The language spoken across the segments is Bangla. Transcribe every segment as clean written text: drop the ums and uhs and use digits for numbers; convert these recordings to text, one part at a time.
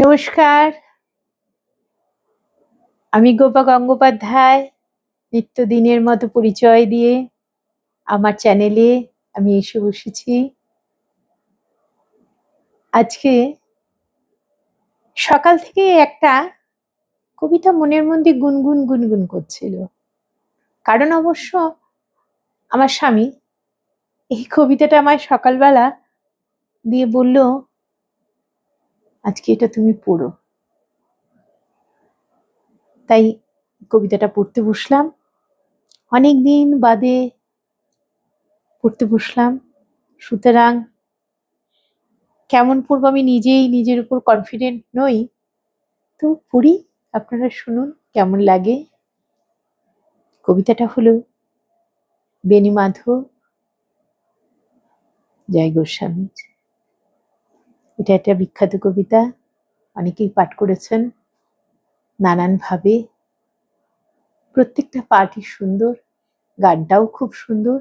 নমস্কার, আমি গোপা গঙ্গোপাধ্যায়। নিত্যদিনের মতো পরিচয় দিয়ে আমার চ্যানেলে আমি এসে বসেছি। আজকে সকাল থেকে একটা কবিতা মনের মধ্যে গুনগুন গুনগুন করছিল। কারণ অবশ্য আমার স্বামী এই কবিতাটা আমায় সকালবেলা দিয়ে বলল, আজকে এটা তুমি পড়ো। তাই কবিতাটা পড়তে বসলাম। অনেকদিন বাদে পড়তে বসলাম, সুতরাং কেমন পড়বো আমি নিজেই নিজের উপর কনফিডেন্ট নই, তো পড়ি, আপনারা শুনুন কেমন লাগে। কবিতাটা হলো বেণীমাধব জয় গোস্বামীর। এটা একটা বিখ্যাত কবিতা, অনেকেই পাঠ করেছেন নানানভাবে। প্রত্যেকটা পাঠই সুন্দর, গানটাও খুব সুন্দর।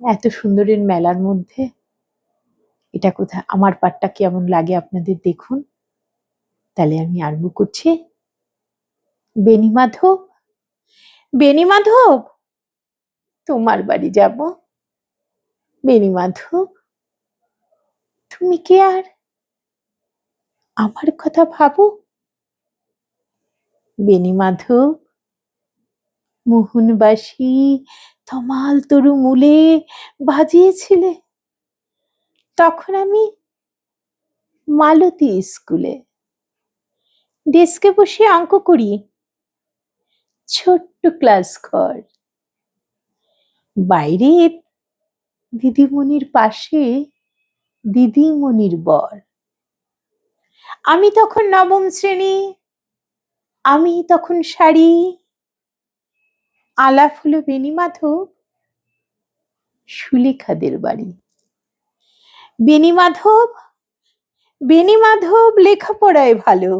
এত সুন্দরের মেলার মধ্যে এটা কোথায়, আমার পাঠটা কেমন লাগে আপনাদের দেখুন। তাহলে আমি আরম্ভ করছি। বেণীমাধব, বেণীমাধব, তোমার বাড়ি যাব। বেণীমাধব, তুমি কি আর আমার কথা ভাবো? বেণীমাধব, মোহনবাসী তমাল তরু মূলে বাজিয়েছিলে, তখন আমি মালতী স্কুলে ডেস্কে বসে অঙ্ক করি, ছোট্ট ক্লাস ঘর। বাইরে দিদিমণির পাশে দিদিমণির বর। আমি তখন নবম শ্রেণী, আমি তখন শাড়ি। আলাপ হলো বেণীমাধব সুলেখাদের বাড়ি। বেণীমাধব, বেণীমাধব লেখাপড়ায় ভালো,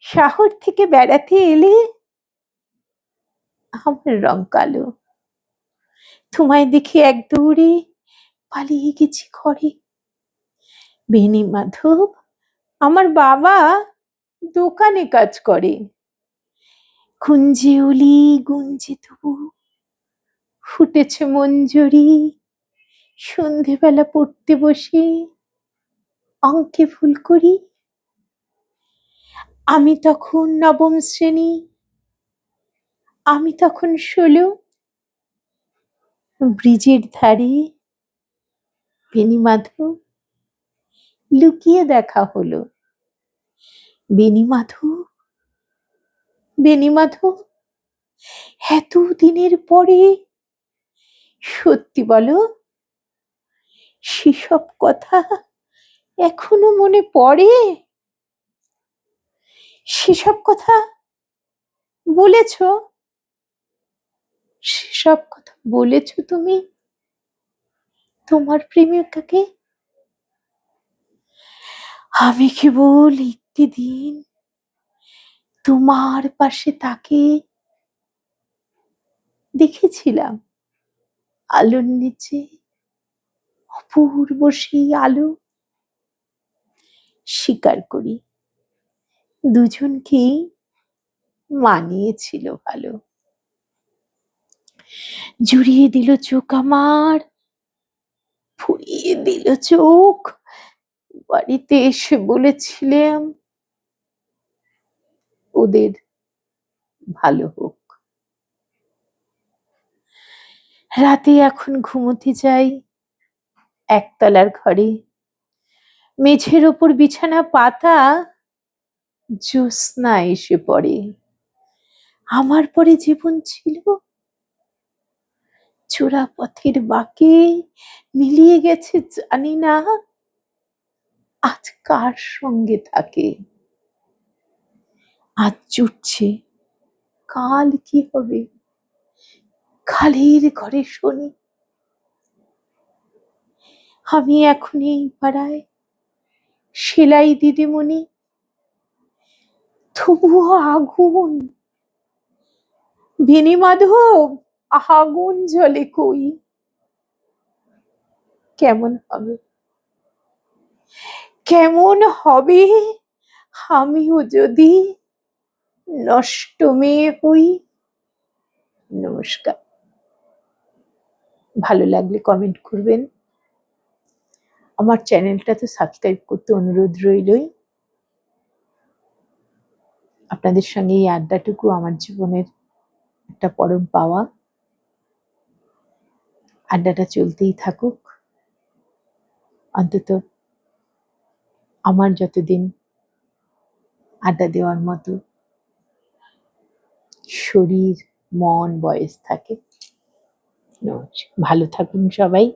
শহর থেকে বেড়াতে এলে আমার রং কালো। তোমায় দেখে এক দৌড়ে পালিয়ে গেছি ঘরে। বেণীমাধব, আমার বাবা দোকানে কাজ করে। কুঞ্জে অলি গুঞ্জে তবু ফুটেছে মঞ্জরি, সন্ধেবেলা পড়তে বসে অঙ্কে ভুল করি। আমি তখন নবম শ্রেণী, আমি তখন 16। ব্রিজের ধারে বেণীমাধব লুকিয়ে দেখা হলো। বেণীমাধব, বেণীমাধব, এত দিনের পরে সত্যি বলো, সেসব কথা এখনো মনে পড়ে? সেসব কথা বলেছ, সেসব কথা বলেছ তুমি তোমার প্রেমিকাকে? আমি কেবল একটি দিন তোমার পাশে তাকে দেখেছিলাম, আলোর নিচে অপূর্ব সেই আলো। স্বীকার করি দুজনকেই মানিয়েছিল ভালো। জুড়িয়ে দিল চোখ আমার, ফুরিয়ে দিল চোখ। বাড়িতে এসে বলেছিলাম ওদের ভালো হোক। রাতে এখন ঘুমোতে যাই একতলার ঘরে, মেঝের ওপর বিছানা পাতা, জ্যোৎস্না এসে পড়ে। আমার পরে জীবন ছিল চোরা পথের বাঁকে মিলিয়ে গেছে জানি না আজ কার সঙ্গে থাকে। আজ জুটছে, কাল কি হবে খালির ঘরে শুনি। আমি এখন এই পাড়ায় সেলাই দিদিমণি, তবুও আগুন। বেণীমাধব, আগুন জ্বলে কই, কেমন হবে, কেমন হবে আমিও যদি নষ্ট মেয়ে হই। নমস্কার। ভালো লাগলে কমেন্ট করবেন। আমার চ্যানেলটা তো সাবস্ক্রাইব করতে অনুরোধ রইলই। আপনাদের সঙ্গে এই আড্ডাটুকু আমার জীবনের একটা পরম পাওয়া। আড্ডাটা চলতেই থাকুক, অন্তত আমার যতদিন আড্ডা দেওয়ার মতো শরীর, মন, বয়স থাকে। নমস্কার। ভালো থাকুন সবাই।